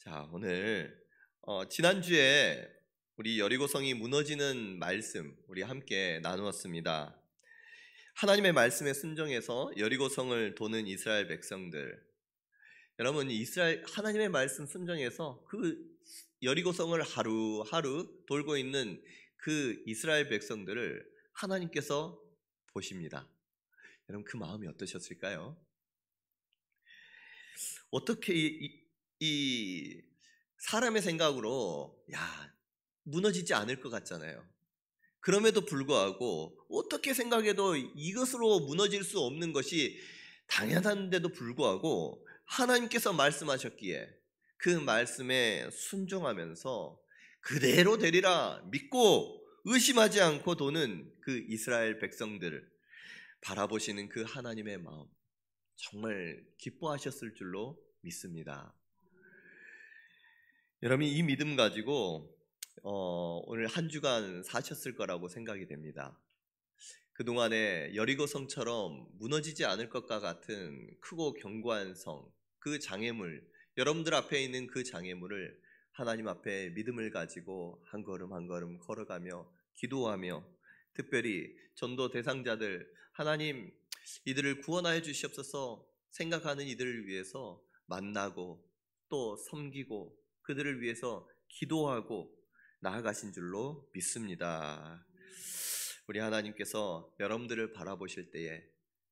자, 오늘 지난주에 우리 여리고성이 무너지는 말씀 우리 함께 나누었습니다. 하나님의 말씀에 순종해서 여리고성을 도는 이스라엘 백성들, 여러분 하나님의 말씀 순종해서 그 여리고성을 하루하루 돌고 있는 그 이스라엘 백성들을 하나님께서 보십니다. 여러분 그 마음이 어떠셨을까요? 어떻게 이 사람의 생각으로 무너지지 않을 것 같잖아요. 그럼에도 불구하고 어떻게 생각해도 이것으로 무너질 수 없는 것이 당연한데도 불구하고 하나님께서 말씀하셨기에 그 말씀에 순종하면서 그대로 되리라 믿고 의심하지 않고 도는 그 이스라엘 백성들을 바라보시는 그 하나님의 마음, 정말 기뻐하셨을 줄로 믿습니다. 여러분이 이 믿음 가지고 오늘 한 주간 사셨을 거라고 생각이 됩니다. 그동안에 여리고성처럼 무너지지 않을 것과 같은 크고 견고한 성, 그 장애물, 여러분들 앞에 있는 그 장애물을 하나님 앞에 믿음을 가지고 한 걸음 한 걸음 걸어가며 기도하며, 특별히 전도 대상자들, 하나님 이들을 구원하여 주시옵소서 생각하는 이들을 위해서 만나고 또 섬기고 그들을 위해서 기도하고 나아가신 줄로 믿습니다. 우리 하나님께서 여러분들을 바라보실 때에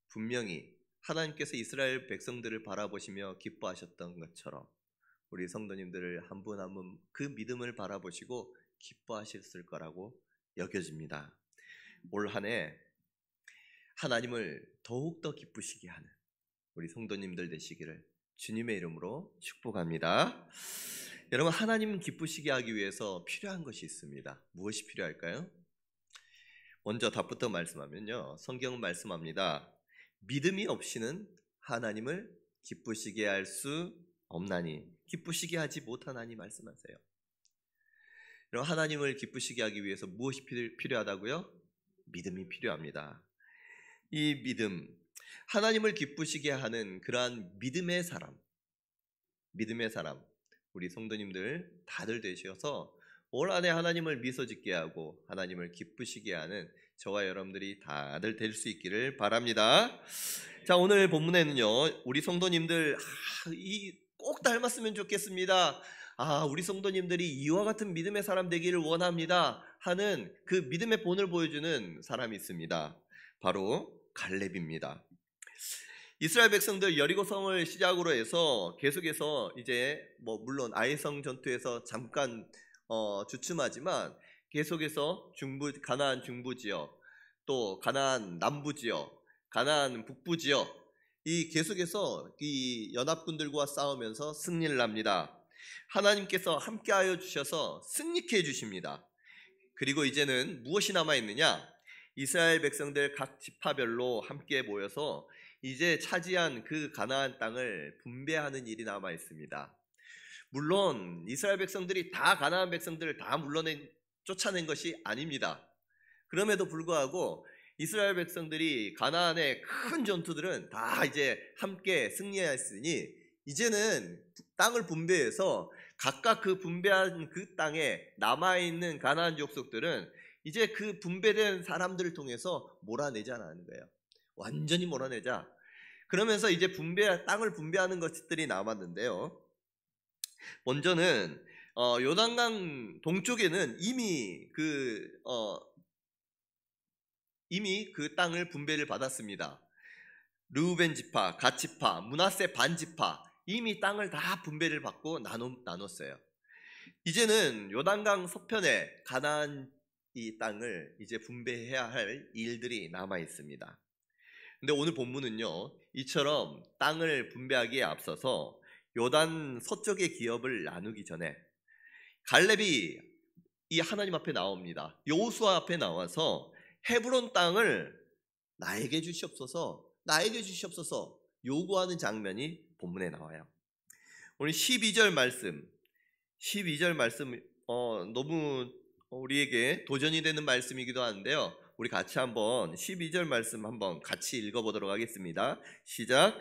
분명히 하나님께서 이스라엘 백성들을 바라보시며 기뻐하셨던 것처럼 우리 성도님들을 한 분 한 분 그 믿음을 바라보시고 기뻐하셨을 거라고 여겨집니다. 올 한 해 하나님을 더욱더 기쁘시게 하는 우리 성도님들 되시기를 주님의 이름으로 축복합니다. 여러분, 하나님 기쁘시게 하기 위해서 필요한 것이 있습니다. 무엇이 필요할까요? 먼저 답부터 말씀하면요, 성경은 말씀합니다. 믿음이 없이는 하나님을 기쁘시게 할 수 없나니, 기쁘시게 하지 못하나니 말씀하세요. 여러분, 하나님을 기쁘시게 하기 위해서 무엇이 필요하다고요? 믿음이 필요합니다. 이 믿음, 하나님을 기쁘시게 하는 그러한 믿음의 사람, 우리 성도님들 다들 되셔서 올 한 해 하나님을 미소짓게 하고 하나님을 기쁘시게 하는 저와 여러분들이 다들 될 수 있기를 바랍니다. 자, 오늘 본문에는요, 우리 성도님들 꼭 닮았으면 좋겠습니다. 우리 성도님들이 이와 같은 믿음의 사람 되기를 원합니다 하는 그 믿음의 본을 보여주는 사람이 있습니다. 바로 갈렙입니다. 이스라엘 백성들 여리고성을 시작으로 해서 계속해서 이제 물론 아이성 전투에서 잠깐 주춤하지만 계속해서 가나안 중부 지역, 또 가나안 남부 지역, 가나안 북부 지역, 계속해서 이 연합군들과 싸우면서 승리를 합니다. 하나님께서 함께하여 주셔서 승리케 해주십니다. 그리고 이제는 무엇이 남아있느냐? 이스라엘 백성들 각 지파별로 함께 모여서 이제 차지한 그 가나안 땅을 분배하는 일이 남아 있습니다. 물론 이스라엘 백성들이 다 가나안 백성들을 다 쫓아낸 것이 아닙니다. 그럼에도 불구하고 이스라엘 백성들이 가나안의 큰 전투들은 다 이제 함께 승리했으니 이제는 땅을 분배해서 각각 그 분배한 그 땅에 남아있는 가나안 족속들은 이제 그 분배된 사람들을 통해서 몰아내자는 거예요. 완전히 몰아내자. 그러면서 이제 땅을 분배하는 것들이 남았는데요. 먼저는 요단강 동쪽에는 이미 그 땅을 분배를 받았습니다. 르우벤 지파, 갓 지파, 므낫세 반 지파 이미 땅을 다 분배를 받고 나눴어요. 이제는 요단강 서편에 가나안 이 땅을 이제 분배해야 할 일들이 남아 있습니다. 근데 오늘 본문은요, 이처럼 땅을 분배하기에 앞서서 요단 서쪽의 기업을 나누기 전에 갈렙이 이 하나님 앞에 나옵니다. 여호수아 앞에 나와서 헤브론 땅을 나에게 주시옵소서 요구하는 장면이 본문에 나와요. 오늘 12절 말씀 너무 우리에게 도전이 되는 말씀이기도 한데요, 우리 같이 한번 12절 말씀 한번 같이 읽어보도록 하겠습니다. 시작.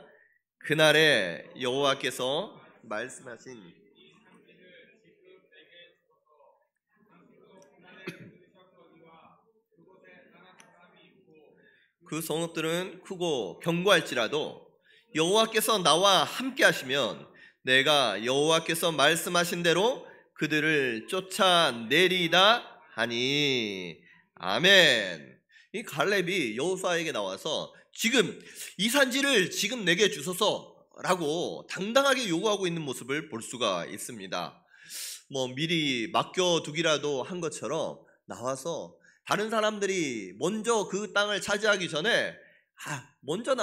그날에 여호와께서 말씀하신 그 성읍들은 크고 견고할지라도 여호와께서 나와 함께 하시면 내가 여호와께서 말씀하신 대로 그들을 쫓아내리다 하니. 아멘. 이 갈렙이 여호수아에게 나와서 지금 이 산지를 지금 내게 주소서라고 당당하게 요구하고 있는 모습을 볼 수가 있습니다. 미리 맡겨두기라도 한 것처럼 나와서 다른 사람들이 먼저 그 땅을 차지하기 전에 먼저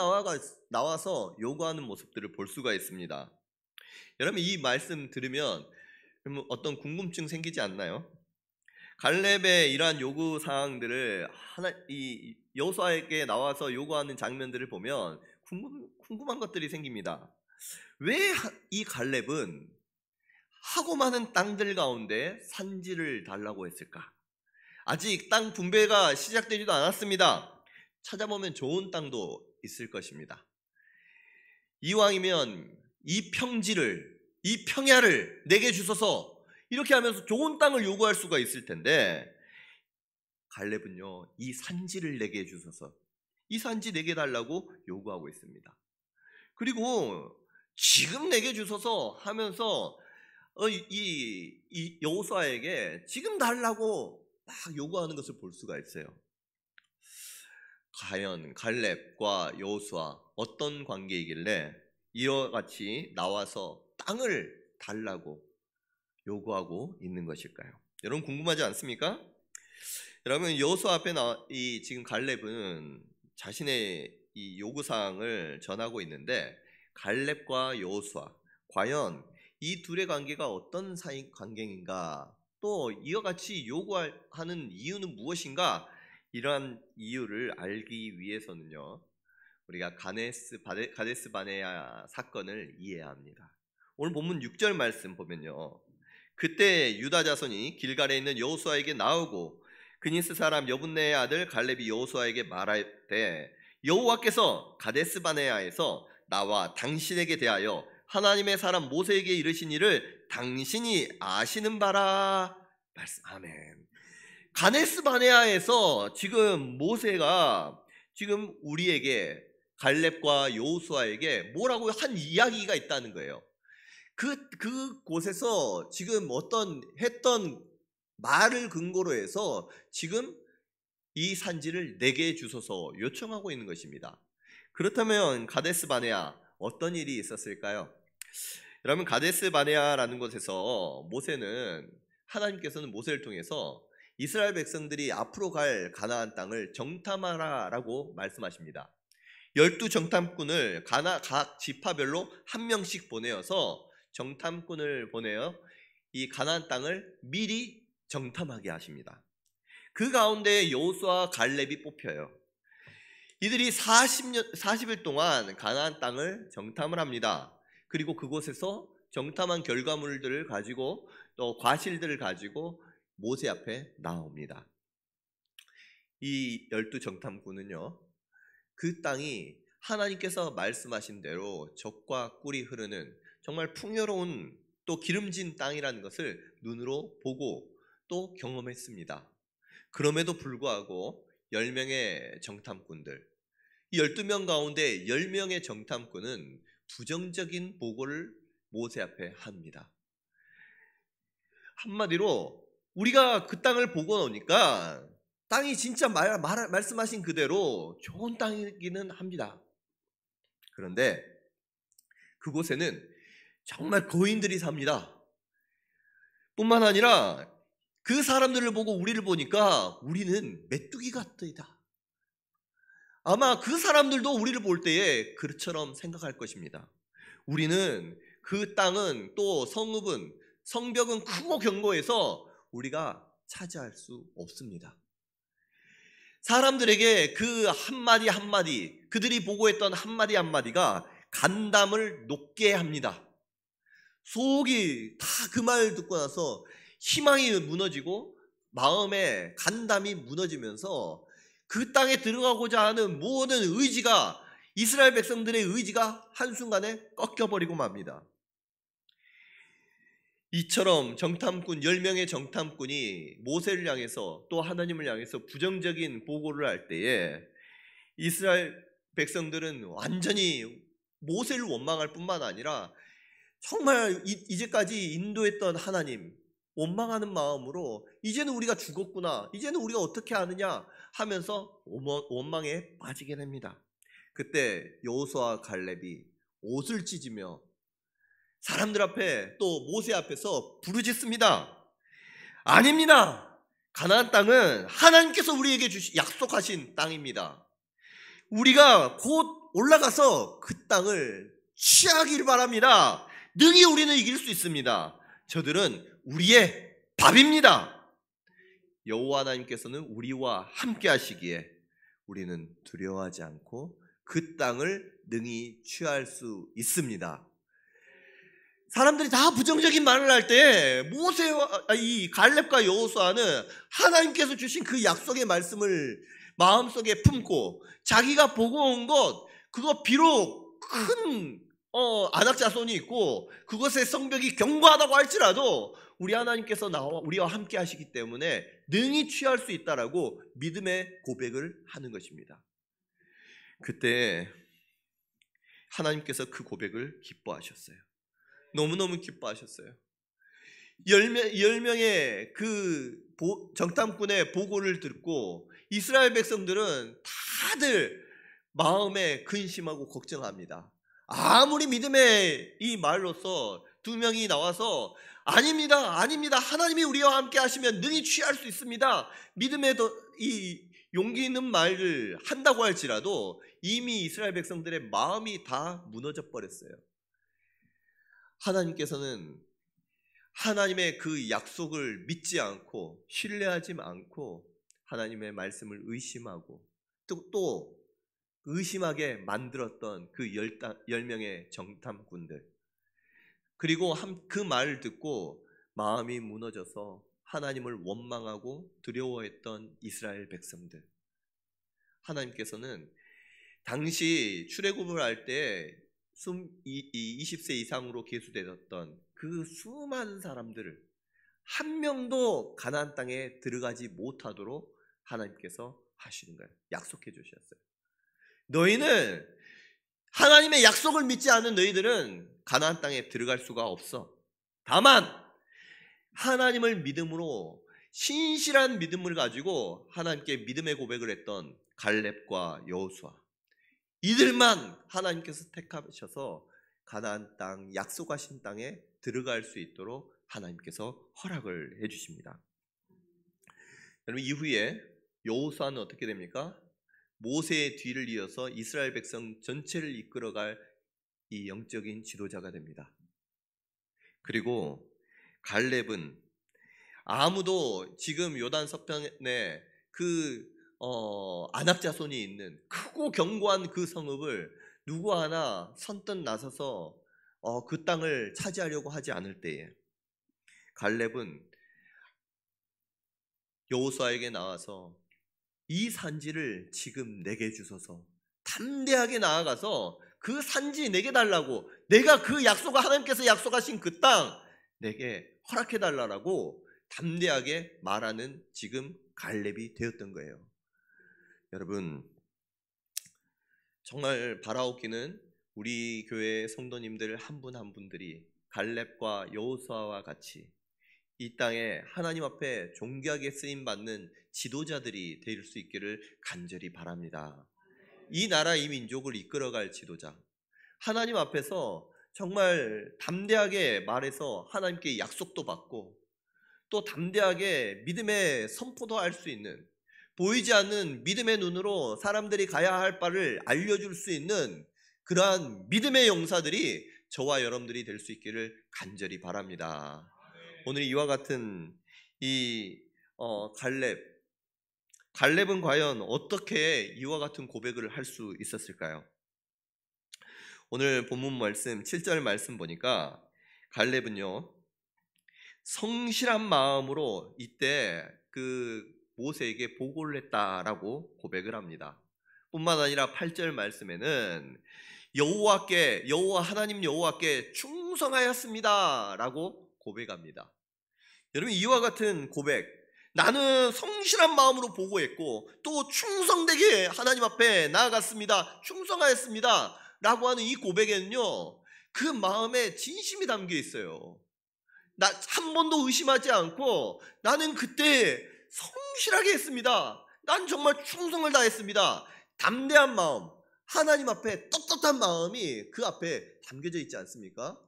나와서 요구하는 모습들을 볼 수가 있습니다. 여러분, 이 말씀 들으면 어떤 궁금증 생기지 않나요? 갈렙의 이러한 요구 사항들을 이 여호수아에게 나와서 요구하는 장면들을 보면 궁금한 것들이 생깁니다. 왜 이 갈렙은 하고 많은 땅들 가운데 산지를 달라고 했을까? 아직 땅 분배가 시작되지도 않았습니다. 찾아보면 좋은 땅도 있을 것입니다. 이왕이면 이 평지를, 이 평야를 내게 주소서, 이렇게 하면서 좋은 땅을 요구할 수가 있을 텐데 갈렙은요, 이 산지를 내게 주소서, 이 산지 내게 달라고 요구하고 있습니다. 그리고 지금 내게 주소서 하면서 이 여호수아에게 지금 달라고 막 요구하는 것을 볼 수가 있어요. 과연 갈렙과 여호수아 어떤 관계이길래 이와 같이 나와서 땅을 달라고 요구하고 있는 것일까요? 여러분, 궁금하지 않습니까? 여러분, 여호수아 앞에 지금 갈렙은 자신의 이 요구사항을 전하고 있는데 갈렙과 여호수아, 과연 이 둘의 관계가 어떤 사이 관계인가, 또 이와 같이 요구하는 이유는 무엇인가, 이러한 이유를 알기 위해서는요, 우리가 가데스 바네아 사건을 이해해야 합니다. 오늘 본문 6절 말씀 보면요, 그때 유다 자손이 길갈에 있는 여호수아에게 나오고 그니스 사람 여분네의 아들 갈렙이 여호수아에게 말하되 여호와께서 가데스 바네아에서 나와 당신에게 대하여 하나님의 사람 모세에게 이르신 일을 당신이 아시는 바라. 아멘. 가데스 바네아에서 지금 모세가 지금 우리에게, 갈렙과 여호수아에게 뭐라고 한 이야기가 있다는 거예요. 그곳에서 지금 했던 말을 근거로 해서 지금 이 산지를 내게 주소서 요청하고 있는 것입니다. 그렇다면 가데스 바네아 어떤 일이 있었을까요? 여러분, 가데스 바네아라는 곳에서 하나님께서는 모세를 통해서 이스라엘 백성들이 앞으로 갈 가나안 땅을 정탐하라라고 말씀하십니다. 12정탐꾼을 각 지파별로 한 명씩 보내어서 정탐꾼을 보내어 이 가나안 땅을 미리 정탐하게 하십니다. 그 가운데 여호수아와 갈렙이 뽑혀요. 이들이 40일 동안 가나안 땅을 정탐을 합니다. 그리고 그곳에서 정탐한 결과물들을 가지고 또 과실들을 가지고 모세 앞에 나옵니다. 이 12정탐꾼은요, 그 땅이 하나님께서 말씀하신 대로 젖과 꿀이 흐르는 정말 풍요로운 또 기름진 땅이라는 것을 눈으로 보고 또 경험했습니다. 그럼에도 불구하고 10명의 정탐꾼들, 이 12명 가운데 10명의 정탐꾼은 부정적인 보고를 모세 앞에 합니다. 한마디로 우리가 그 땅을 보고 나오니까 땅이 진짜 말씀하신 그대로 좋은 땅이기는 합니다. 그런데 그곳에는 정말 거인들이 삽니다. 뿐만 아니라 그 사람들을 보고 우리를 보니까 우리는 메뚜기 같으다. 아마 그 사람들도 우리를 볼 때에 그처럼 생각할 것입니다. 우리는 그 땅은, 또 성벽은 크고 견고해서 우리가 차지할 수 없습니다. 사람들에게 그 한마디 한마디, 그들이 보고했던 한마디 한마디가 간담을 녹게 합니다. 속이 다 그 말 듣고 나서 희망이 무너지고 마음의 간담이 무너지면서 그 땅에 들어가고자 하는 모든 의지가, 이스라엘 백성들의 의지가 한순간에 꺾여버리고 맙니다. 이처럼 10명의 정탐꾼이 모세를 향해서 또 하나님을 향해서 부정적인 보고를 할 때에 이스라엘 백성들은 완전히 모세를 원망할 뿐만 아니라 정말 이제까지 인도했던 하나님 원망하는 마음으로 이제는 우리가 죽었구나, 이제는 우리가 어떻게 하느냐 하면서 원망에 빠지게 됩니다. 그때 여호수아와 갈렙이 옷을 찢으며 사람들 앞에 또 모세 앞에서 부르짖습니다. 아닙니다. 가나안 땅은 하나님께서 우리에게 약속하신 땅입니다. 우리가 곧 올라가서 그 땅을 취하기를 바랍니다. 능히 우리는 이길 수 있습니다. 저들은 우리의 밥입니다. 여호와 하나님께서는 우리와 함께 하시기에 우리는 두려워하지 않고 그 땅을 능히 취할 수 있습니다. 사람들이 다 부정적인 말을 할 때 모세와 이 갈렙과 여호수아는 하나님께서 주신 그 약속의 말씀을 마음속에 품고 자기가 보고 온 것, 그거 비록 큰 안악자손이 있고 그것의 성벽이 견고하다고 할지라도 우리 하나님께서 우리와 함께 하시기 때문에 능히 취할 수 있다라고 믿음의 고백을 하는 것입니다. 그때 하나님께서 그 고백을 기뻐하셨어요. 너무너무 기뻐하셨어요. 10명의 그 정탐꾼의 보고를 듣고 이스라엘 백성들은 다들 마음에 근심하고 걱정합니다. 아무리 믿음의 이 말로서 2명이 나와서 아닙니다, 아닙니다, 하나님이 우리와 함께 하시면 능히 취할 수 있습니다, 믿음의 이 용기 있는 말을 한다고 할지라도 이미 이스라엘 백성들의 마음이 다 무너져 버렸어요. 하나님께서는 하나님의 그 약속을 믿지 않고 신뢰하지 않고 하나님의 말씀을 의심하고 또 의심하게 만들었던 그 10명의 정탐꾼들, 그리고 그 말을 듣고 마음이 무너져서 하나님을 원망하고 두려워했던 이스라엘 백성들, 하나님께서는 당시 출애굽을 할 때 20세 이상으로 계수되었던 그 수많은 사람들을 한 명도 가나안 땅에 들어가지 못하도록 하나님께서 하시는 거예요. 약속해 주셨어요. 너희는 하나님의 약속을 믿지 않은 너희들은 가나안 땅에 들어갈 수가 없어. 다만 하나님을 믿음으로 신실한 믿음을 가지고 하나님께 믿음의 고백을 했던 갈렙과 여호수아, 이들만 하나님께서 택하셔서 가나안 땅, 약속하신 땅에 들어갈 수 있도록 하나님께서 허락을 해주십니다. 여러분, 이후에 여호수아는 어떻게 됩니까? 모세의 뒤를 이어서 이스라엘 백성 전체를 이끌어갈 이 영적인 지도자가 됩니다. 그리고 갈렙은 아무도 지금 요단 서편에 그 안악자손이 있는 크고 견고한 그 성읍을 누구 하나 선뜻 나서서 그 땅을 차지하려고 하지 않을 때에 갈렙은 여호수아에게 나와서 이 산지를 지금 내게 주소서, 담대하게 나아가서 그 산지 내게 달라고, 내가 그 하나님께서 약속하신 그 땅 내게 허락해 달라고 담대하게 말하는 지금 갈렙이 되었던 거예요. 여러분, 정말 바라옵기는 우리 교회 성도님들 한 분 한 분들이 갈렙과 여호수아와 같이 이 땅에 하나님 앞에 존귀하게 쓰임받는 지도자들이 될 수 있기를 간절히 바랍니다. 이 나라, 이 민족을 이끌어갈 지도자, 하나님 앞에서 정말 담대하게 말해서 하나님께 약속도 받고 또 담대하게 믿음의 선포도 할 수 있는, 보이지 않는 믿음의 눈으로 사람들이 가야 할 바를 알려줄 수 있는 그러한 믿음의 용사들이 저와 여러분들이 될 수 있기를 간절히 바랍니다. 오늘 이와 같은 이 갈렙은 과연 어떻게 이와 같은 고백을 할 수 있었을까요? 오늘 본문 말씀 7절 말씀 보니까 갈렙은요, 성실한 마음으로 이때 그 모세에게 보고를 했다라고 고백을 합니다. 뿐만 아니라 8절 말씀에는 여호와 하나님 여호와께 충성하였습니다 라고 고백합니다. 여러분, 이와 같은 고백, 나는 성실한 마음으로 보고했고 또 충성되게 하나님 앞에 나아갔습니다. 충성하였습니다. 라고 하는 이 고백에는요, 그 마음에 진심이 담겨 있어요. 나 한 번도 의심하지 않고 나는 그때 성실하게 했습니다. 난 정말 충성을 다했습니다. 담대한 마음, 하나님 앞에 떳떳한 마음이 그 앞에 담겨져 있지 않습니까?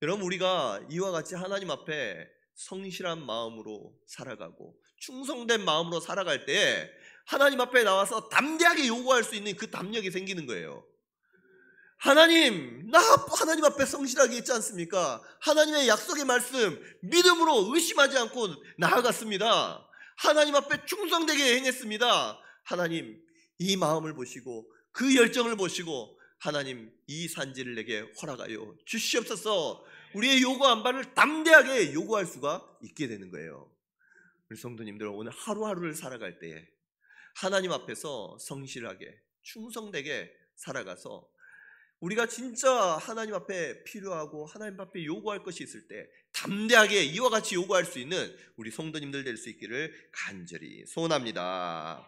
여러분, 우리가 이와 같이 하나님 앞에 성실한 마음으로 살아가고 충성된 마음으로 살아갈 때 하나님 앞에 나와서 담대하게 요구할 수 있는 그 담력이 생기는 거예요. 하나님, 나 하나님 앞에 성실하게 있지 않습니까? 하나님의 약속의 말씀 믿음으로 의심하지 않고 나아갔습니다. 하나님 앞에 충성되게 행했습니다. 하나님, 이 마음을 보시고 그 열정을 보시고 하나님, 이 산지를 내게 허락하여 주시옵소서. 우리의 요구한 바를 담대하게 요구할 수가 있게 되는 거예요. 우리 성도님들, 오늘 하루하루를 살아갈 때에 하나님 앞에서 성실하게 충성되게 살아가서 우리가 진짜 하나님 앞에 필요하고 하나님 앞에 요구할 것이 있을 때 담대하게 이와 같이 요구할 수 있는 우리 성도님들 될 수 있기를 간절히 소원합니다.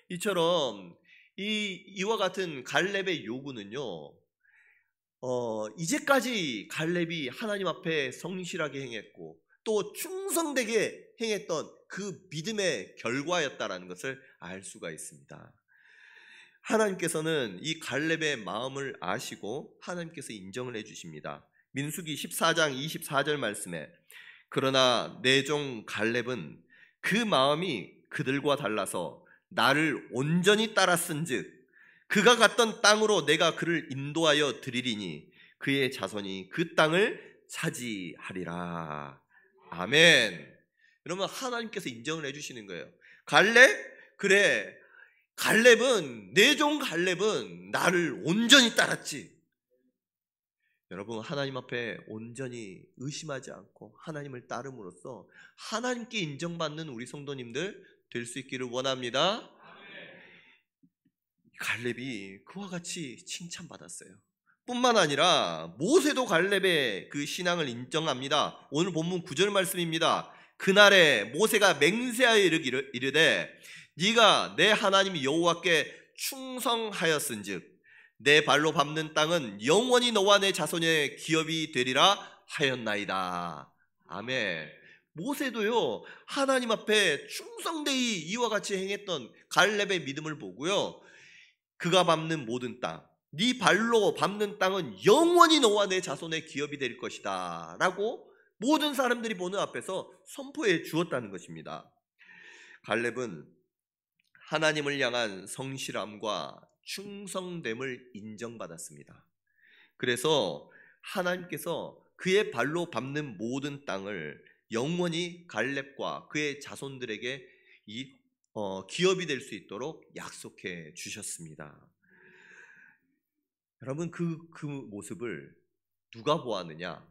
이처럼 이와 같은 갈렙의 요구는요, 이제까지 갈렙이 하나님 앞에 성실하게 행했고 또 충성되게 행했던 그 믿음의 결과였다라는 것을 알 수가 있습니다. 하나님께서는 이 갈렙의 마음을 아시고 하나님께서 인정을 해주십니다. 민수기 14장 24절 말씀에 그러나 내 종 갈렙은 그 마음이 그들과 달라서 나를 온전히 따랐은즉 그가 갔던 땅으로 내가 그를 인도하여 드리리니 그의 자손이 그 땅을 차지하리라. 아멘. 여러분, 하나님께서 인정을 해주시는 거예요. 갈렙? 그래, 내 종 갈렙은 나를 온전히 따랐지. 여러분, 하나님 앞에 온전히 의심하지 않고 하나님을 따름으로써 하나님께 인정받는 우리 성도님들 될 수 있기를 원합니다. 갈렙이 그와 같이 칭찬받았어요. 뿐만 아니라 모세도 갈렙의 그 신앙을 인정합니다. 오늘 본문 9절 말씀입니다. 그날에 모세가 맹세하여 이르되 네가 내 하나님 여호와께 충성하였은즉 내 발로 밟는 땅은 영원히 너와 내 자손의 기업이 되리라 하였나이다. 아멘. 모세도요, 하나님 앞에 충성되이 이와 같이 행했던 갈렙의 믿음을 보고요, 그가 밟는 모든 땅, 네 발로 밟는 땅은 영원히 너와 내 자손의 기업이 될 것이다 라고 모든 사람들이 보는 앞에서 선포해 주었다는 것입니다. 갈렙은 하나님을 향한 성실함과 충성됨을 인정받았습니다. 그래서 하나님께서 그의 발로 밟는 모든 땅을 영원히 갈렙과 그의 자손들에게 기업이 될 수 있도록 약속해 주셨습니다. 여러분, 그 모습을 누가 보았느냐?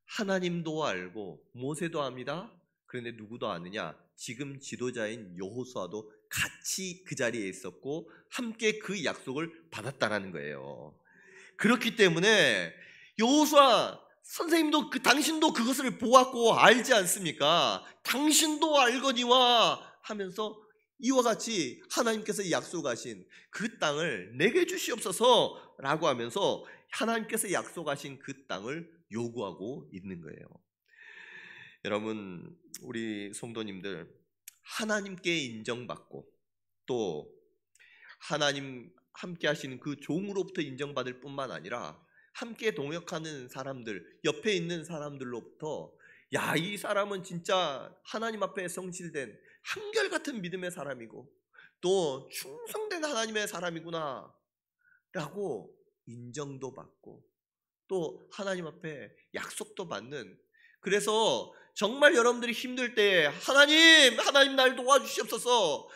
하나님도 알고 모세도 압니다. 그런데 누구도 아느냐? 지금 지도자인 여호수아도 같이 그 자리에 있었고 함께 그 약속을 받았다라는 거예요. 그렇기 때문에 여호수아 선생님도 당신도 그것을 보았고 알지 않습니까? 당신도 알거니와 하면서 이와 같이 하나님께서 약속하신 그 땅을 내게 주시옵소서 라고 하면서 하나님께서 약속하신 그 땅을 요구하고 있는 거예요. 여러분, 우리 성도님들, 하나님께 인정받고 또 하나님 함께 하시는 그 종으로부터 인정받을 뿐만 아니라 함께 동역하는 사람들, 옆에 있는 사람들로부터 야, 이 사람은 진짜 하나님 앞에 성실된 한결같은 믿음의 사람이고 또 충성된 하나님의 사람이구나 라고 인정도 받고 또 하나님 앞에 약속도 받는, 그래서 정말 여러분들이 힘들 때 하나님 날 도와주시옵소서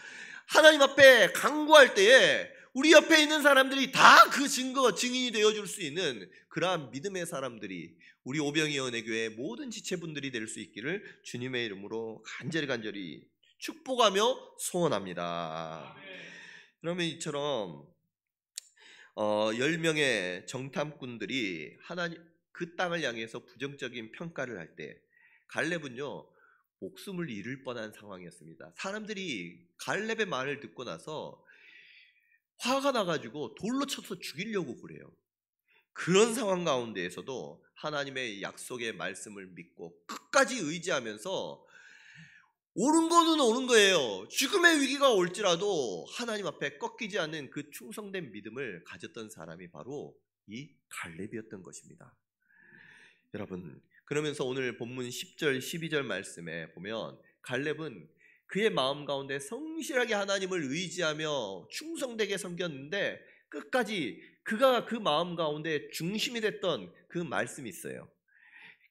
하나님 앞에 간구할 때에 우리 옆에 있는 사람들이 다 그 증인이 되어줄 수 있는 그러한 믿음의 사람들이 우리 오병이 은혜교회 모든 지체분들이 될 수 있기를 주님의 이름으로 간절히 축복하며 소원합니다. 그러면 이처럼 10명의 정탐꾼들이 그 땅을 향해서 부정적인 평가를 할 때 갈렙은요, 목숨을 잃을 뻔한 상황이었습니다. 사람들이 갈렙의 말을 듣고 나서 화가 나가지고 돌로 쳐서 죽이려고 그래요. 그런 상황 가운데에서도 하나님의 약속의 말씀을 믿고 끝까지 의지하면서 옳은 거는 옳은 거예요. 죽음의 위기가 올지라도 하나님 앞에 꺾이지 않는 그 충성된 믿음을 가졌던 사람이 바로 이 갈렙이었던 것입니다. 여러분, 그러면서 오늘 본문 10절 12절 말씀에 보면 갈렙은 그의 마음 가운데 성실하게 하나님을 의지하며 충성되게 섬겼는데 끝까지 그가 그 마음 가운데 중심이 됐던 그 말씀이 있어요.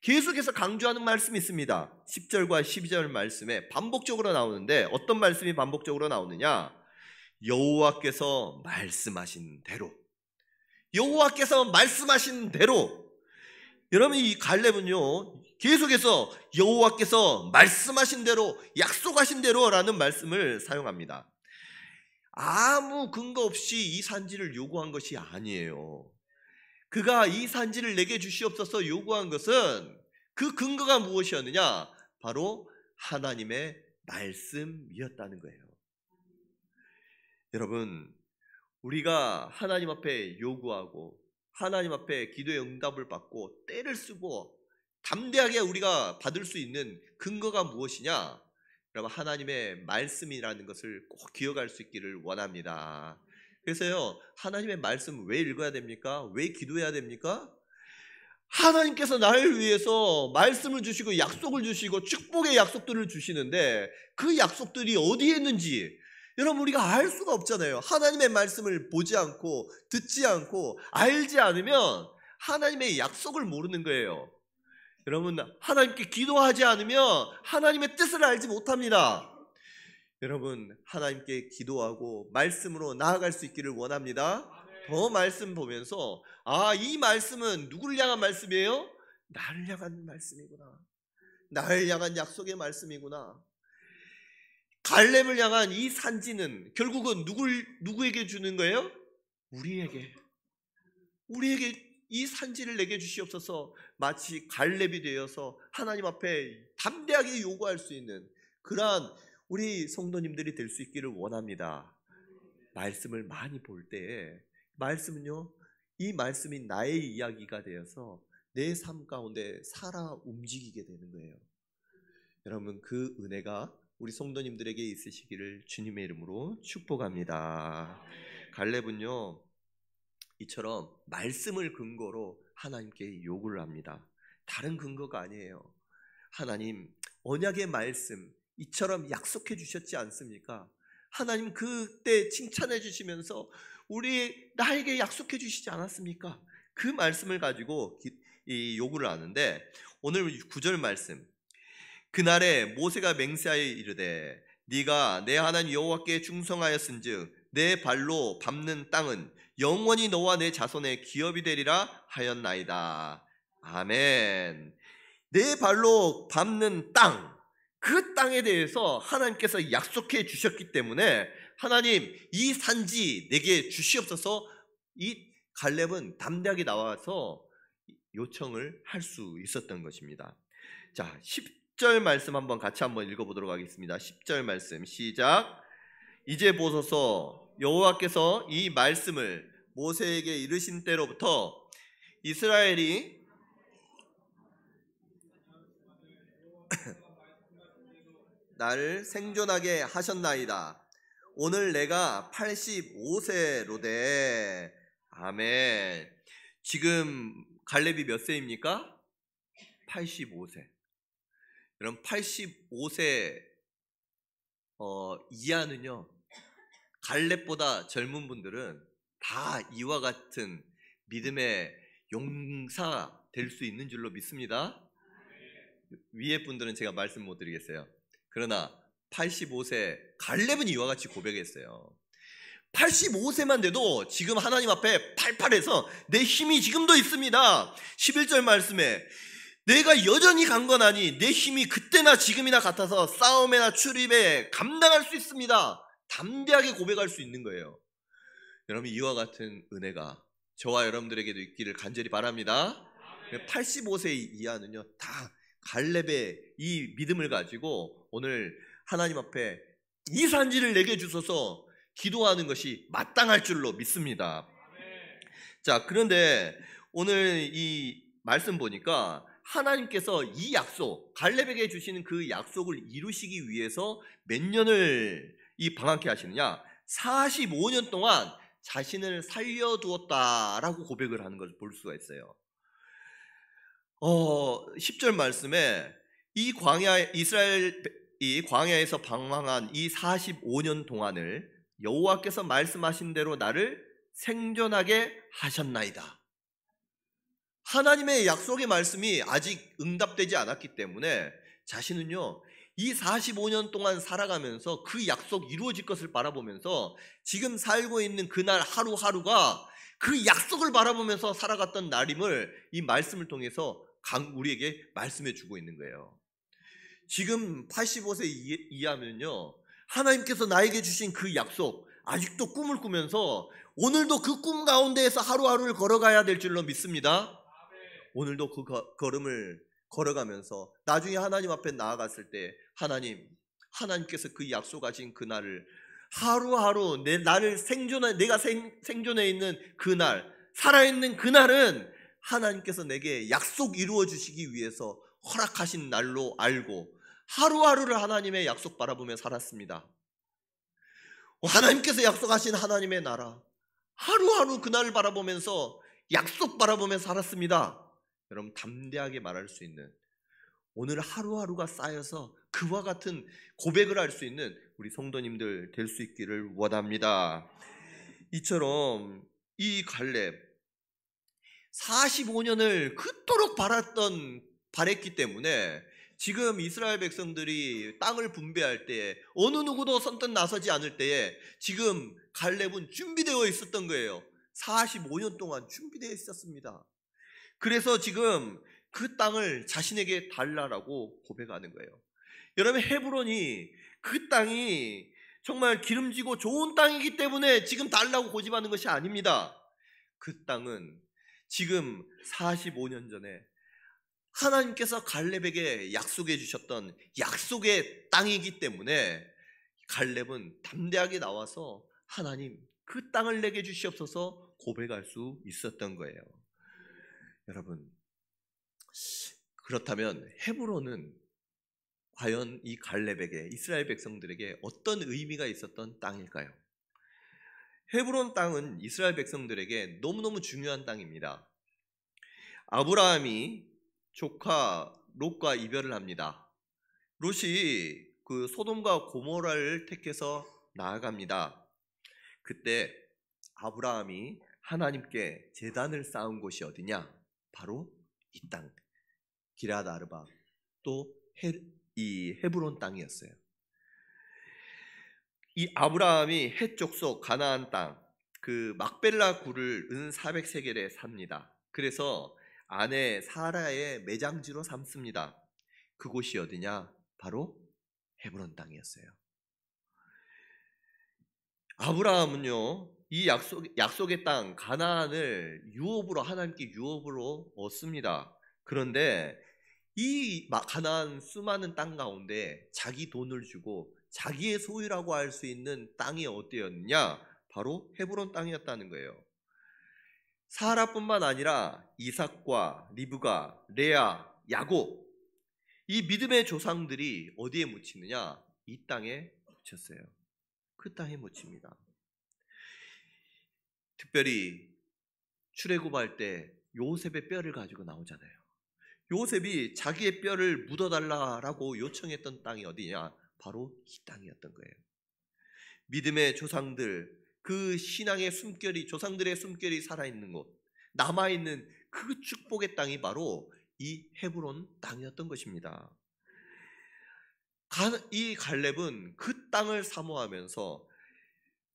계속해서 강조하는 말씀이 있습니다. 10절과 12절 말씀에 반복적으로 나오는데 어떤 말씀이 반복적으로 나오느냐? 여호와께서 말씀하신 대로, 여호와께서 말씀하신 대로. 여러분, 이 갈렙은요 계속해서 여호와께서 말씀하신 대로, 약속하신 대로라는 말씀을 사용합니다. 아무 근거 없이 이 산지를 요구한 것이 아니에요. 그가 이 산지를 내게 주시옵소서 요구한 것은 그 근거가 무엇이었느냐? 바로 하나님의 말씀이었다는 거예요. 여러분, 우리가 하나님 앞에 요구하고 하나님 앞에 기도의 응답을 받고 때를 쓰고 담대하게 우리가 받을 수 있는 근거가 무엇이냐? 여러분, 하나님의 말씀이라는 것을 꼭 기억할 수 있기를 원합니다. 그래서요, 하나님의 말씀 왜 읽어야 됩니까? 왜 기도해야 됩니까? 하나님께서 나를 위해서 말씀을 주시고 약속을 주시고 축복의 약속들을 주시는데 그 약속들이 어디에 있는지 여러분 우리가 알 수가 없잖아요. 하나님의 말씀을 보지 않고 듣지 않고 알지 않으면 하나님의 약속을 모르는 거예요. 여러분, 하나님께 기도하지 않으면 하나님의 뜻을 알지 못합니다. 여러분, 하나님께 기도하고 말씀으로 나아갈 수 있기를 원합니다. 더 말씀 보면서 이 말씀은 누구를 향한 말씀이에요? 나를 향한 말씀이구나. 나를 향한 약속의 말씀이구나. 갈렙을 향한 이 산지는 결국은 누구에게 주는 거예요? 우리에게 이 산지를 내게 주시옵소서. 마치 갈렙이 되어서 하나님 앞에 담대하게 요구할 수 있는 그러한 우리 성도님들이 될 수 있기를 원합니다. 말씀을 많이 볼 때에 말씀은요, 이 말씀이 나의 이야기가 되어서 내 삶 가운데 살아 움직이게 되는 거예요. 여러분, 그 은혜가 우리 성도님들에게 있으시기를 주님의 이름으로 축복합니다. 갈렙은요 이처럼 말씀을 근거로 하나님께 요구를 합니다. 다른 근거가 아니에요. 하나님, 언약의 말씀 이처럼 약속해 주셨지 않습니까? 하나님 그때 칭찬해 주시면서 나에게 약속해 주시지 않았습니까? 그 말씀을 가지고 이 요구를 하는데 오늘 9절 말씀, 그날에 모세가 맹세하여 이르되 네가 내 하나님 여호와께 충성하였은즉 내 발로 밟는 땅은 영원히 너와 내 자손의 기업이 되리라 하였나이다. 아멘. 내 발로 밟는 땅, 그 땅에 대해서 하나님께서 약속해 주셨기 때문에 하나님 이 산지 내게 주시옵소서. 이 갈렙은 담대하게 나와서 요청을 할 수 있었던 것입니다. 자, 10절 말씀 같이 한번 읽어보도록 하겠습니다. 10절 말씀 시작. 이제 보소서, 여호와께서 이 말씀을 모세에게 이르신 때로부터 이스라엘이 나를 생존하게 하셨나이다. 오늘 내가 85세로되. 아멘. 지금 갈렙이 몇 세입니까? 85세. 여러분, 85세 이하는요, 갈렙보다 젊은 분들은 다 이와 같은 믿음의 용사 될 수 있는 줄로 믿습니다. 위에 분들은 제가 말씀 못 드리겠어요. 그러나 85세 갈렙은 이와 같이 고백했어요. 85세만 돼도 지금 하나님 앞에 팔팔해서 내 힘이 지금도 있습니다. 11절 말씀에 내가 여전히 강건하니 내 힘이 그때나 지금이나 같아서 싸움에나 출입에 감당할 수 있습니다. 담대하게 고백할 수 있는 거예요. 여러분, 이와 같은 은혜가 저와 여러분들에게도 있기를 간절히 바랍니다. 85세 이하는요 다 갈렙의 이 믿음을 가지고 오늘 하나님 앞에 이 산지를 내게 주소서 기도하는 것이 마땅할 줄로 믿습니다. 자, 그런데 오늘 이 말씀 보니까 하나님께서 이 약속, 갈렙에게 주시는 그 약속을 이루시기 위해서 몇 년을 이 방황케 하시느냐? 45년 동안 자신을 살려두었다라고 고백을 하는 것을 볼 수가 있어요. 10절 말씀에 이 광야에서 방황한 이 45년 동안을 여호와께서 말씀하신 대로 나를 생존하게 하셨나이다. 하나님의 약속의 말씀이 아직 응답되지 않았기 때문에 자신은요, 이 45년 동안 살아가면서 그 약속 이루어질 것을 바라보면서 지금 살고 있는 그날 하루하루가 그 약속을 바라보면서 살아갔던 날임을 이 말씀을 통해서 우리에게 말씀해 주고 있는 거예요. 지금 85세 이하면요, 하나님께서 나에게 주신 그 약속 아직도 꿈을 꾸면서 오늘도 그 꿈 가운데에서 하루하루를 걸어가야 될 줄로 믿습니다. 오늘도 그 걸음을 걸어가면서 나중에 하나님 앞에 나아갔을 때 하나님께서 그 약속하신 그날을 하루하루 내가 생존해 있는 그날, 살아있는 그날은 하나님께서 내게 약속 이루어 주시기 위해서 허락하신 날로 알고 하루하루를 하나님의 약속 바라보며 살았습니다. 하나님께서 약속하신 하나님의 나라, 하루하루 그날을 바라보면서 약속 바라보며 살았습니다. 여러분, 담대하게 말할 수 있는, 오늘 하루하루가 쌓여서 그와 같은 고백을 할 수 있는 우리 성도님들 될 수 있기를 원합니다. 이처럼 이 갈렙 45년을 그토록 바랬기 때문에 지금 이스라엘 백성들이 땅을 분배할 때에 어느 누구도 선뜻 나서지 않을 때에 지금 갈렙은 준비되어 있었던 거예요. 45년 동안 준비되어 있었습니다. 그래서 지금 그 땅을 자신에게 달라라고 고백하는 거예요. 여러분, 헤브론이 그 땅이 정말 기름지고 좋은 땅이기 때문에 지금 달라고 고집하는 것이 아닙니다. 그 땅은 지금 45년 전에 하나님께서 갈렙에게 약속해 주셨던 약속의 땅이기 때문에 갈렙은 담대하게 나와서 하나님, 그 땅을 내게 주시옵소서 고백할 수 있었던 거예요. 여러분, 그렇다면 헤브론은 과연 이 갈렙에게, 이스라엘 백성들에게 어떤 의미가 있었던 땅일까요? 헤브론 땅은 이스라엘 백성들에게 너무너무 중요한 땅입니다. 아브라함이 조카 롯과 이별을 합니다. 롯이 그 소돔과 고모라를 택해서 나아갑니다. 그때 아브라함이 하나님께 제단을 쌓은 곳이 어디냐? 바로 이 땅, 기럇 아르바, 또 이 헤브론 땅이었어요. 이 아브라함이 헷 족속 가나안 땅, 그 막벨라 굴을 은 400세겔에 삽니다. 그래서 아내 사라의 매장지로 삼습니다. 그곳이 어디냐? 바로 헤브론 땅이었어요. 아브라함은요, 이 약속의 땅 가나안을 하나님께 유업으로 얻습니다. 그런데 이 가나안 수많은 땅 가운데 자기 돈을 주고 자기의 소유라고 할 수 있는 땅이 어디였느냐? 바로 헤브론 땅이었다는 거예요. 사라뿐만 아니라 이삭과 리브가, 레아, 야곱, 이 믿음의 조상들이 어디에 묻히느냐? 이 땅에 묻혔어요. 그 땅에 묻힙니다. 특별히 출애굽할 때 요셉의 뼈를 가지고 나오잖아요. 요셉이 자기의 뼈를 묻어달라고 요청했던 땅이 어디냐? 바로 이 땅이었던 거예요. 믿음의 조상들, 그 신앙의 숨결이, 조상들의 숨결이 살아있는 곳, 남아있는 그 축복의 땅이 바로 이 헤브론 땅이었던 것입니다. 이 갈렙은 그 땅을 사모하면서,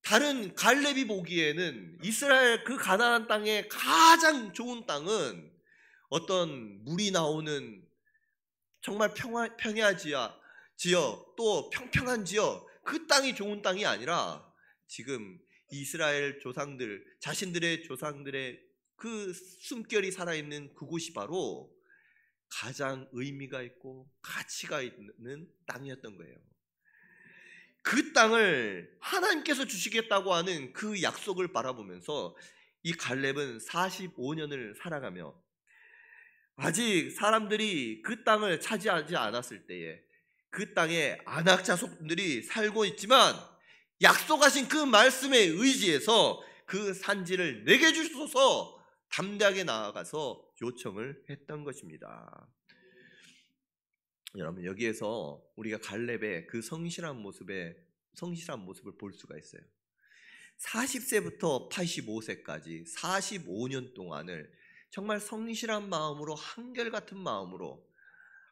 다른 갈렙이 보기에는 이스라엘 그 가나안 땅의 가장 좋은 땅은 어떤 물이 나오는 정말 평야 지역, 또 평평한 지역, 그 땅이 좋은 땅이 아니라 지금 이스라엘 조상들, 자신들의 조상들의 그 숨결이 살아있는 그곳이 바로 가장 의미가 있고 가치가 있는 땅이었던 거예요. 그 땅을 하나님께서 주시겠다고 하는 그 약속을 바라보면서 이 갈렙은 45년을 살아가며 아직 사람들이 그 땅을 차지하지 않았을 때에 그 땅에 아낙 자손들이 살고 있지만 약속하신 그 말씀에 의지해서 그 산지를 내게 주소서 담대하게 나아가서 요청을 했던 것입니다. 여러분, 여기에서 우리가 갈렙의 그 성실한 모습을 볼 수가 있어요. 40세부터 85세까지 45년 동안을 정말 성실한 마음으로, 한결같은 마음으로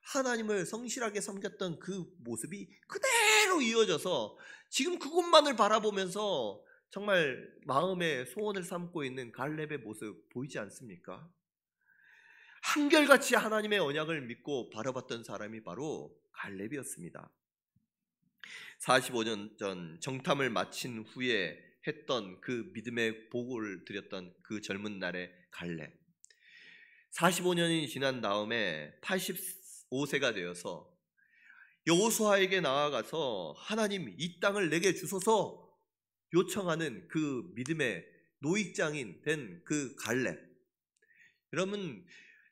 하나님을 성실하게 섬겼던 그 모습이 그대로 이어져서 지금 그곳만을 바라보면서 정말 마음에 소원을 삼고 있는 갈렙의 모습 보이지 않습니까? 한결같이 하나님의 언약을 믿고 바라봤던 사람이 바로 갈렙이었습니다. 45년 전 정탐을 마친 후에 했던 그 믿음의 보고를 드렸던 그 젊은 날의 갈렙, 45년이 지난 다음에 85세가 되어서 여호수아에게 나아가서 하나님 이 땅을 내게 주소서 요청하는 그 믿음의 노익장인 된 그 갈렙. 여러분,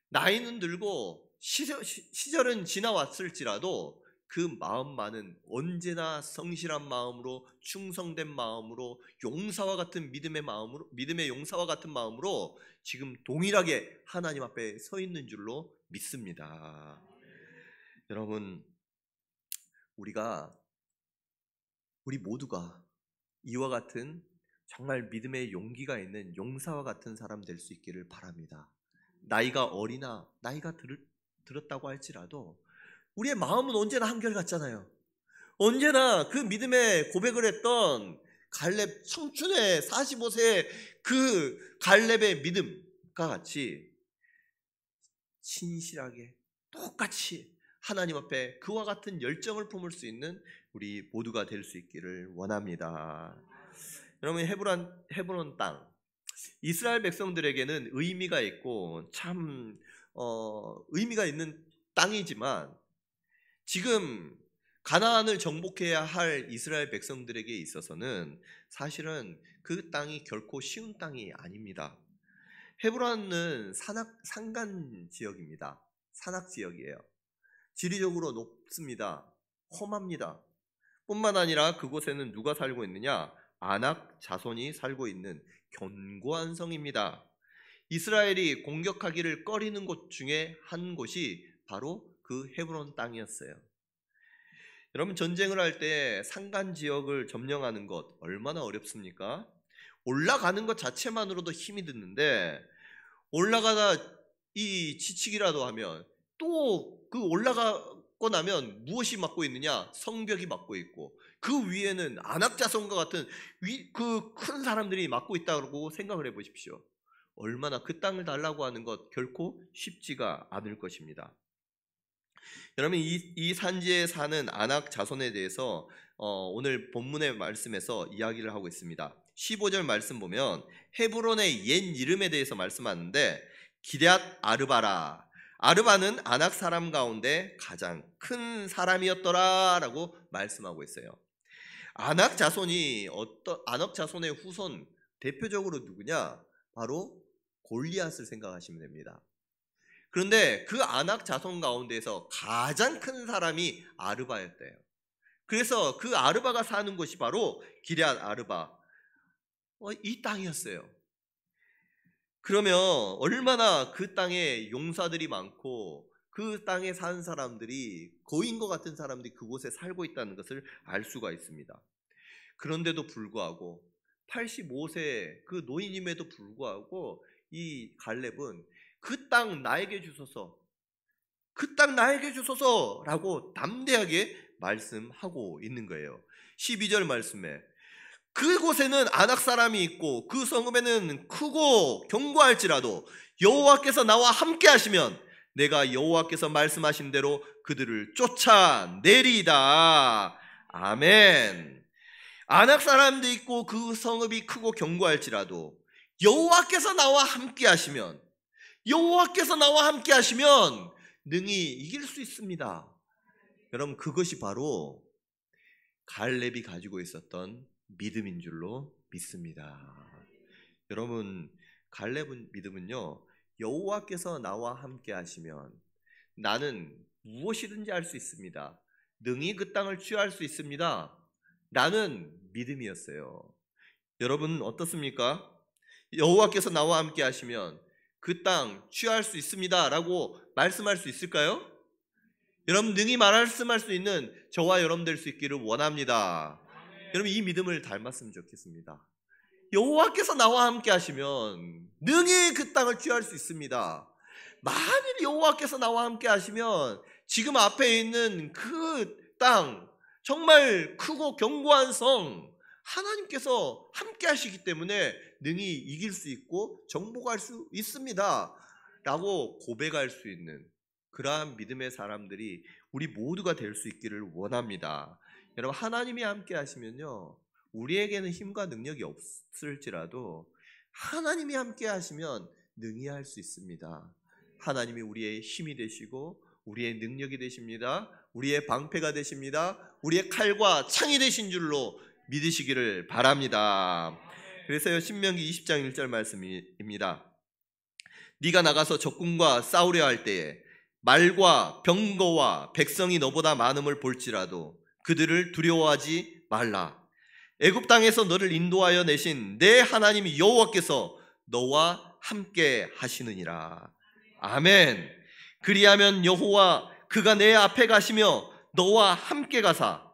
나이는 들고 시절은 지나왔을지라도 그 마음만은 언제나 성실한 마음으로, 충성된 마음으로, 용사와 같은 믿음의 용사와 같은 마음으로 지금 동일하게 하나님 앞에 서 있는 줄로 믿습니다. 여러분, 우리 모두가 이와 같은 정말 믿음의 용기가 있는 용사와 같은 사람 될 수 있기를 바랍니다. 나이가 어리나 나이가 들었다고 할지라도 우리의 마음은 언제나 한결같잖아요. 언제나 그 믿음의 고백을 했던 갈렙, 청춘의 45세의 그 갈렙의 믿음과 같이 신실하게 똑같이 하나님 앞에 그와 같은 열정을 품을 수 있는 우리 모두가 될 수 있기를 원합니다. 여러분, 헤브론 땅, 이스라엘 백성들에게는 의미가 있고 참 의미가 있는 땅이지만 지금 가나안을 정복해야 할 이스라엘 백성들에게 있어서는 사실은 그 땅이 결코 쉬운 땅이 아닙니다. 헤브론은 산간 지역입니다. 산악 지역이에요. 지리적으로 높습니다. 험합니다. 뿐만 아니라 그곳에는 누가 살고 있느냐? 아낙 자손이 살고 있는 견고한 성입니다. 이스라엘이 공격하기를 꺼리는 곳 중에 한 곳이 바로 그 헤브론 땅이었어요. 여러분, 전쟁을 할 때 산간 지역을 점령하는 것 얼마나 어렵습니까? 올라가는 것 자체만으로도 힘이 드는데 올라가다 이 지치기라도 하면 또 그 올라가고 나면 무엇이 막고 있느냐? 성벽이 막고 있고 그 위에는 아낙 자손과 같은 그 큰 사람들이 막고 있다고 생각을 해보십시오. 얼마나 그 땅을 달라고 하는 것 결코 쉽지가 않을 것입니다. 여러분, 이 산지에 사는 아낙 자손에 대해서 오늘 본문의 말씀에서 이야기를 하고 있습니다. 15절 말씀 보면 헤브론의 옛 이름에 대해서 말씀하는데 기럇 아르바라, 아르바는 아낙 사람 가운데 가장 큰 사람이었더라 라고 말씀하고 있어요. 아낙 자손의 후손 대표적으로 누구냐? 바로 골리앗을 생각하시면 됩니다. 그런데 그 아낙 자손 가운데서 가장 큰 사람이 아르바였대요. 그래서 그 아르바가 사는 곳이 바로 기럇 아르바, 이 땅이었어요. 그러면 얼마나 그 땅에 용사들이 많고 그 땅에 사는 사람들이 거인과 같은 사람들이 그곳에 살고 있다는 것을 알 수가 있습니다. 그런데도 불구하고 85세 그 노인임에도 불구하고 이 갈렙은 그 땅 나에게 주소서, 그 땅 나에게 주소서라고 담대하게 말씀하고 있는 거예요. 12절 말씀에 그곳에는 아낙 사람이 있고 그 성읍에는 크고 견고할지라도 여호와께서 나와 함께 하시면 내가 여호와께서 말씀하신 대로 그들을 쫓아내리이다. 아멘. 아낙 사람도 있고 그 성읍이 크고 견고할지라도 여호와께서 나와 함께 하시면 능히 이길 수 있습니다. 여러분, 그것이 바로 갈렙이 가지고 있었던 믿음인 줄로 믿습니다. 여러분, 갈렙은 믿음은요, 여호와께서 나와 함께 하시면 나는 무엇이든지 할 수 있습니다. 능히 그 땅을 취할 수 있습니다. 나는 믿음이었어요. 여러분 어떻습니까? 여호와께서 나와 함께 하시면 그 땅 취할 수 있습니다 라고 말씀할 수 있을까요? 여러분, 능히 말씀할 수 있는 저와 여러분 될 수 있기를 원합니다. 여러분, 이 믿음을 닮았으면 좋겠습니다. 여호와께서 나와 함께 하시면 능히 그 땅을 취할 수 있습니다. 만일 여호와께서 나와 함께 하시면 지금 앞에 있는 그 땅, 정말 크고 견고한 성, 하나님께서 함께 하시기 때문에 능히 이길 수 있고 정복할 수 있습니다 라고 고백할 수 있는 그러한 믿음의 사람들이 우리 모두가 될 수 있기를 원합니다. 여러분, 하나님이 함께 하시면요, 우리에게는 힘과 능력이 없을지라도 하나님이 함께 하시면 능히 할 수 있습니다. 하나님이 우리의 힘이 되시고 우리의 능력이 되십니다. 우리의 방패가 되십니다. 우리의 칼과 창이 되신 줄로 믿으시기를 바랍니다. 그래서요, 신명기 20장 1절 말씀입니다. 네가 나가서 적군과 싸우려 할 때에 말과 병거와 백성이 너보다 많음을 볼지라도 그들을 두려워하지 말라. 애굽 땅에서 너를 인도하여 내신 내 하나님 여호와께서 너와 함께 하시느니라. 아멘. 그리하면 여호와 그가 내 앞에 가시며 너와 함께 가사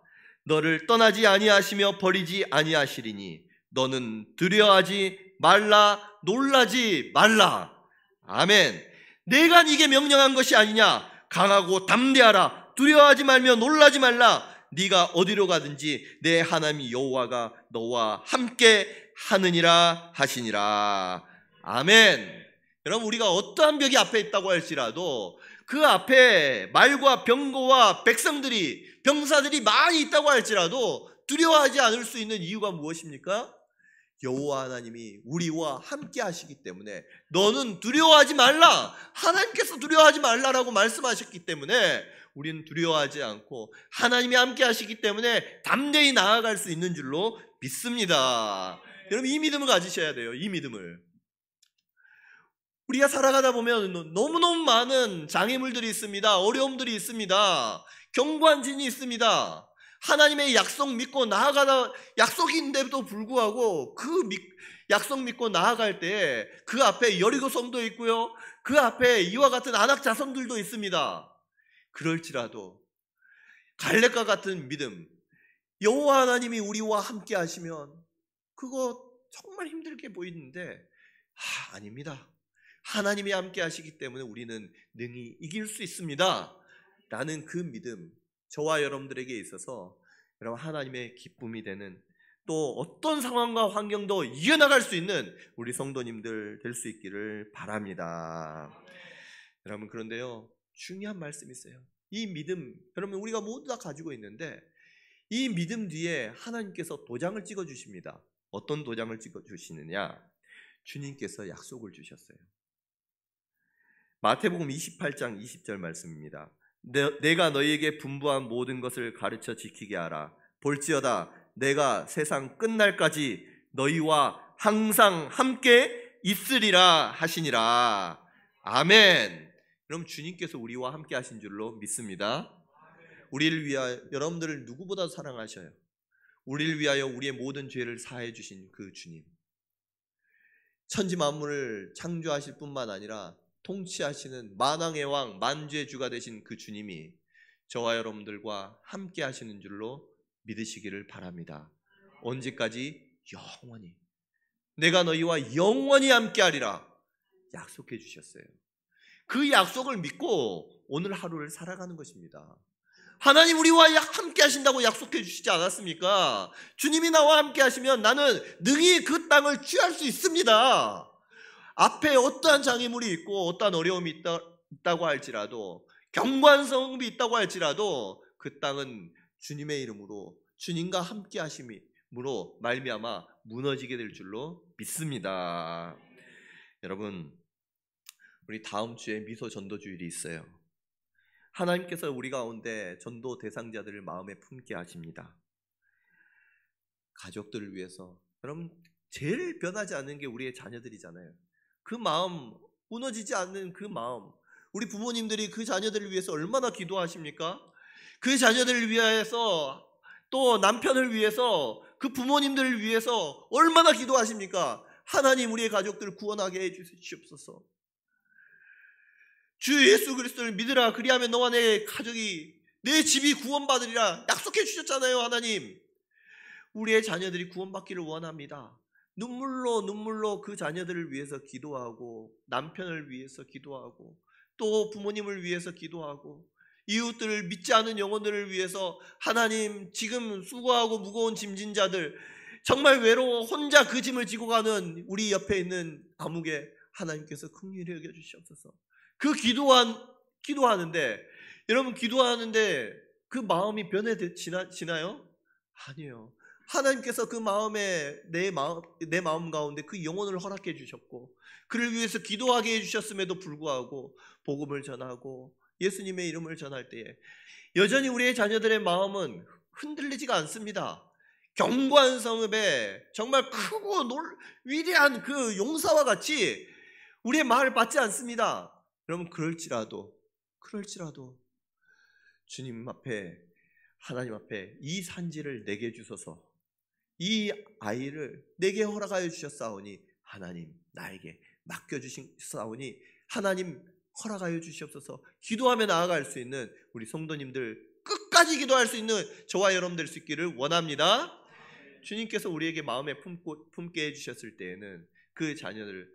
너를 떠나지 아니하시며 버리지 아니하시리니 너는 두려워하지 말라, 놀라지 말라. 아멘. 내가 네게 명령한 것이 아니냐. 강하고 담대하라. 두려워하지 말며 놀라지 말라. 네가 어디로 가든지 내 하나님 여호와가 너와 함께 하느니라 하시니라. 아멘. 여러분, 우리가 어떠한 벽이 앞에 있다고 할지라도 그 앞에 말과 병거와 병사들이 많이 있다고 할지라도 두려워하지 않을 수 있는 이유가 무엇입니까? 여호와 하나님이 우리와 함께 하시기 때문에 너는 두려워하지 말라. 하나님께서 두려워하지 말라라고 말씀하셨기 때문에 우리는 두려워하지 않고 하나님이 함께 하시기 때문에 담대히 나아갈 수 있는 줄로 믿습니다. 여러분, 이 믿음을 가지셔야 돼요. 이 믿음을. 우리가 살아가다 보면 너무너무 많은 장애물들이 있습니다. 어려움들이 있습니다. 견고한 진이 있습니다. 하나님의 약속 믿고 나아가다, 약속인데도 불구하고 그 약속 믿고 나아갈 때 그 앞에 여리고 성도 있고요, 그 앞에 이와 같은 안악 자손들도 있습니다. 그럴지라도 갈렙과 같은 믿음, 여호와 하나님이 우리와 함께 하시면 그거 정말 힘들게 보이는데 아닙니다. 하나님이 함께 하시기 때문에 우리는 능히 이길 수 있습니다 라는 그 믿음, 저와 여러분들에게 있어서 여러분 하나님의 기쁨이 되는, 또 어떤 상황과 환경도 이겨나갈 수 있는 우리 성도님들 될 수 있기를 바랍니다. 여러분, 그런데요, 중요한 말씀이 있어요. 이 믿음, 여러분 우리가 모두 다 가지고 있는데 이 믿음 뒤에 하나님께서 도장을 찍어 주십니다. 어떤 도장을 찍어 주시느냐? 주님께서 약속을 주셨어요. 마태복음 28장 20절 말씀입니다. 내가 너희에게 분부한 모든 것을 가르쳐 지키게 하라. 볼지어다 내가 세상 끝날까지 너희와 항상 함께 있으리라 하시니라. 아멘. 그럼 주님께서 우리와 함께 하신 줄로 믿습니다. 우리를 위하여, 여러분들을 누구보다 사랑하셔요. 우리를 위하여 우리의 모든 죄를 사해 주신 그 주님, 천지 만물을 창조하실 뿐만 아니라 통치하시는 만왕의 왕, 만주의 주가 되신 그 주님이 저와 여러분들과 함께 하시는 줄로 믿으시기를 바랍니다. 언제까지? 영원히. 내가 너희와 영원히 함께 하리라 약속해 주셨어요. 그 약속을 믿고 오늘 하루를 살아가는 것입니다. 하나님 우리와 함께 하신다고 약속해 주시지 않았습니까? 주님이 나와 함께 하시면 나는 능히 그 땅을 취할 수 있습니다. 앞에 어떠한 장애물이 있고 어떠한 어려움이 있다고 할지라도, 견고한 성읍이 있다고 할지라도 그 땅은 주님의 이름으로, 주님과 함께 하심으로 말미암아 무너지게 될 줄로 믿습니다. 여러분, 우리 다음 주에 미소 전도주일이 있어요. 하나님께서 우리 가운데 전도 대상자들을 마음에 품게 하십니다. 가족들을 위해서. 여러분, 제일 변하지 않는 게 우리의 자녀들이잖아요. 그 마음, 무너지지 않는 그 마음. 우리 부모님들이 그 자녀들을 위해서 얼마나 기도하십니까? 그 자녀들을 위해서, 또 남편을 위해서, 그 부모님들을 위해서 얼마나 기도하십니까? 하나님, 우리의 가족들을 구원하게 해주시옵소서. 주 예수 그리스도를 믿으라. 그리하면 너와 내 가족이, 내 집이 구원받으리라 약속해 주셨잖아요. 하나님, 우리의 자녀들이 구원받기를 원합니다. 눈물로 그 자녀들을 위해서 기도하고, 남편을 위해서 기도하고, 또 부모님을 위해서 기도하고, 이웃들을 믿지 않은 영혼들을 위해서 하나님, 지금 수고하고 무거운 짐진 자들, 정말 외로워 혼자 그 짐을 지고 가는 우리 옆에 있는 아무개 하나님께서 긍휼히 여겨 주시옵소서. 그 기도하는데, 여러분, 기도하는데 그 마음이 변해지나요? 아니에요. 하나님께서 그 마음에, 내 마음 가운데 그 영혼을 허락해 주셨고, 그를 위해서 기도하게 해주셨음에도 불구하고 복음을 전하고 예수님의 이름을 전할 때에 여전히 우리의 자녀들의 마음은 흔들리지가 않습니다. 견고한 성읍에 정말 크고 위대한 그 용사와 같이 우리의 말을 받지 않습니다. 여러분, 그럴지라도 주님 앞에, 하나님 앞에 이 산지를 내게 주소서, 이 아이를 내게 허락하여 주셨사오니 하나님 나에게 맡겨주신 사오니 하나님 허락하여 주시옵소서. 기도하며 나아갈 수 있는 우리 성도님들, 끝까지 기도할 수 있는 저와 여러분 될 수 있기를 원합니다. 주님께서 우리에게 마음에 품게 해주셨을 때에는 그 자녀들,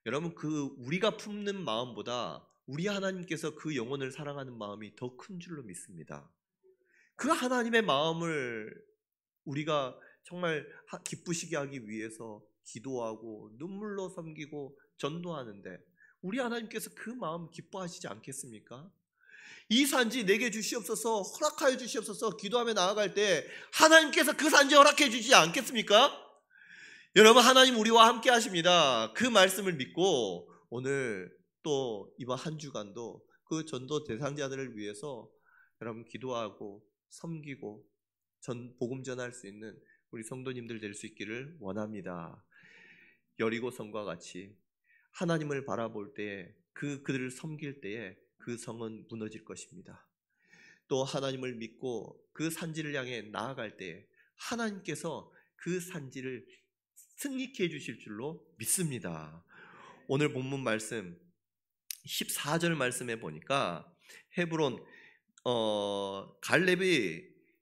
여러분, 그 우리가 품는 마음보다 우리 하나님께서 그 영혼을 사랑하는 마음이 더 큰 줄로 믿습니다. 그 하나님의 마음을 우리가 정말 기쁘시게 하기 위해서 기도하고 눈물로 섬기고 전도하는데 우리 하나님께서 그 마음 기뻐하시지 않겠습니까? 이 산지 내게 주시옵소서, 허락하여 주시옵소서 기도하며 나아갈 때 하나님께서 그 산지 허락해 주지 않겠습니까? 여러분, 하나님 우리와 함께 하십니다. 그 말씀을 믿고 오늘 또 이번 한 주간도 그 전도 대상자들을 위해서 여러분 기도하고 섬기고 복음 전할 수 있는 우리 성도님들 될 수 있기를 원합니다. 여리고성과 같이 하나님을 바라볼 때에 그들을 섬길 때에 그 성은 무너질 것입니다. 또 하나님을 믿고 그 산지를 향해 나아갈 때에 하나님께서 그 산지를 승리케 해주실 줄로 믿습니다. 오늘 본문 말씀 14절 말씀에 보니까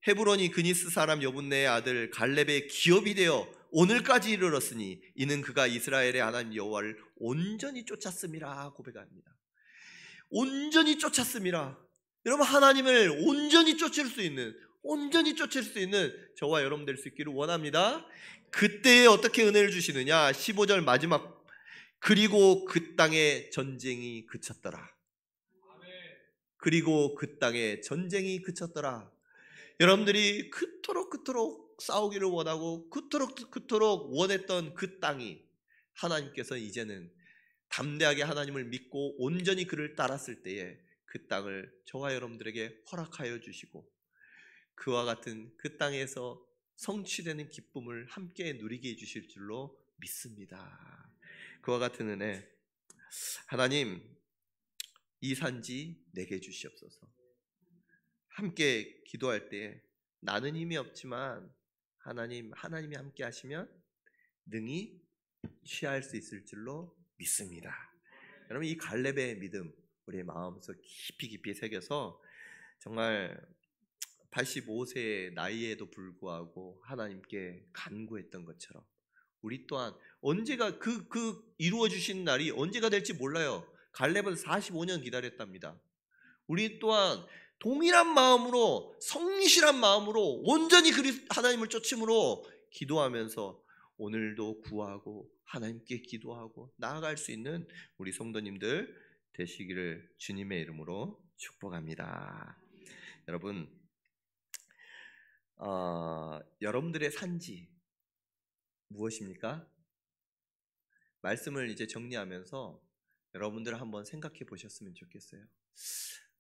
헤브론이 그니스 사람 여분네의 아들 갈렙의 기업이 되어 오늘까지 이르렀으니 이는 그가 이스라엘의 하나님 여호와를 온전히 쫓았음이라 고백합니다. 온전히 쫓았음이라. 여러분, 하나님을 온전히 쫓을 수 있는 저와 여러분 될 수 있기를 원합니다. 그때에 어떻게 은혜를 주시느냐? 15절 마지막, 그리고 그 땅에 전쟁이 그쳤더라. 그리고 그 땅에 전쟁이 그쳤더라. 여러분들이 그토록 싸우기를 원하고 그토록 원했던 그 땅이 하나님께서 이제는 담대하게 하나님을 믿고 온전히 그를 따랐을 때에 그 땅을 저와 여러분들에게 허락하여 주시고 그와 같은 그 땅에서 성취되는 기쁨을 함께 누리게 해주실 줄로 믿습니다. 그와 같은 은혜, 하나님 이 산지 내게 주시옵소서. 함께 기도할 때 나는 힘이 없지만 하나님이 함께 하시면 능히 취할 수 있을 줄로 믿습니다. 여러분, 이 갈렙의 믿음 우리의 마음속 깊이 새겨서 정말 85세의 나이에도 불구하고 하나님께 간구했던 것처럼 우리 또한 언제가 그 이루어 주신 날이 언제가 될지 몰라요. 갈렙은 45년 기다렸답니다. 우리 또한 동일한 마음으로, 성실한 마음으로 온전히 하나님을 쫓음으로 기도하면서 오늘도 구하고 하나님께 기도하고 나아갈 수 있는 우리 성도님들 되시기를 주님의 이름으로 축복합니다. 여러분, 여러분들의 산지 무엇입니까? 말씀을 이제 정리하면서 여러분들 한번 생각해 보셨으면 좋겠어요.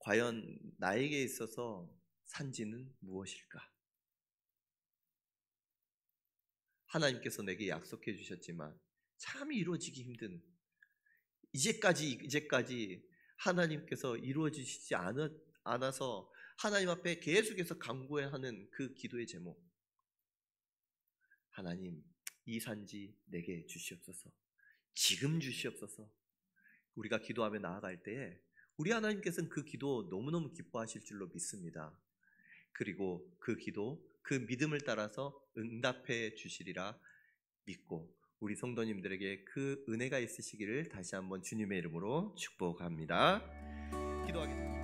과연 나에게 있어서 산지는 무엇일까? 하나님께서 내게 약속해 주셨지만 참 이루어지기 힘든, 이제까지 하나님께서 이루어지시지 않아서 하나님 앞에 계속해서 간구하는 그 기도의 제목, 하나님 이 산지 내게 주시옵소서, 지금 주시옵소서. 우리가 기도하며 나아갈 때에 우리 하나님께서는 그 기도 너무너무 기뻐하실 줄로 믿습니다. 그리고 그 기도, 그 믿음을 따라서 응답해 주시리라 믿고 우리 성도님들에게 그 은혜가 있으시기를 다시 한번 주님의 이름으로 축복합니다. 기도하겠습니다.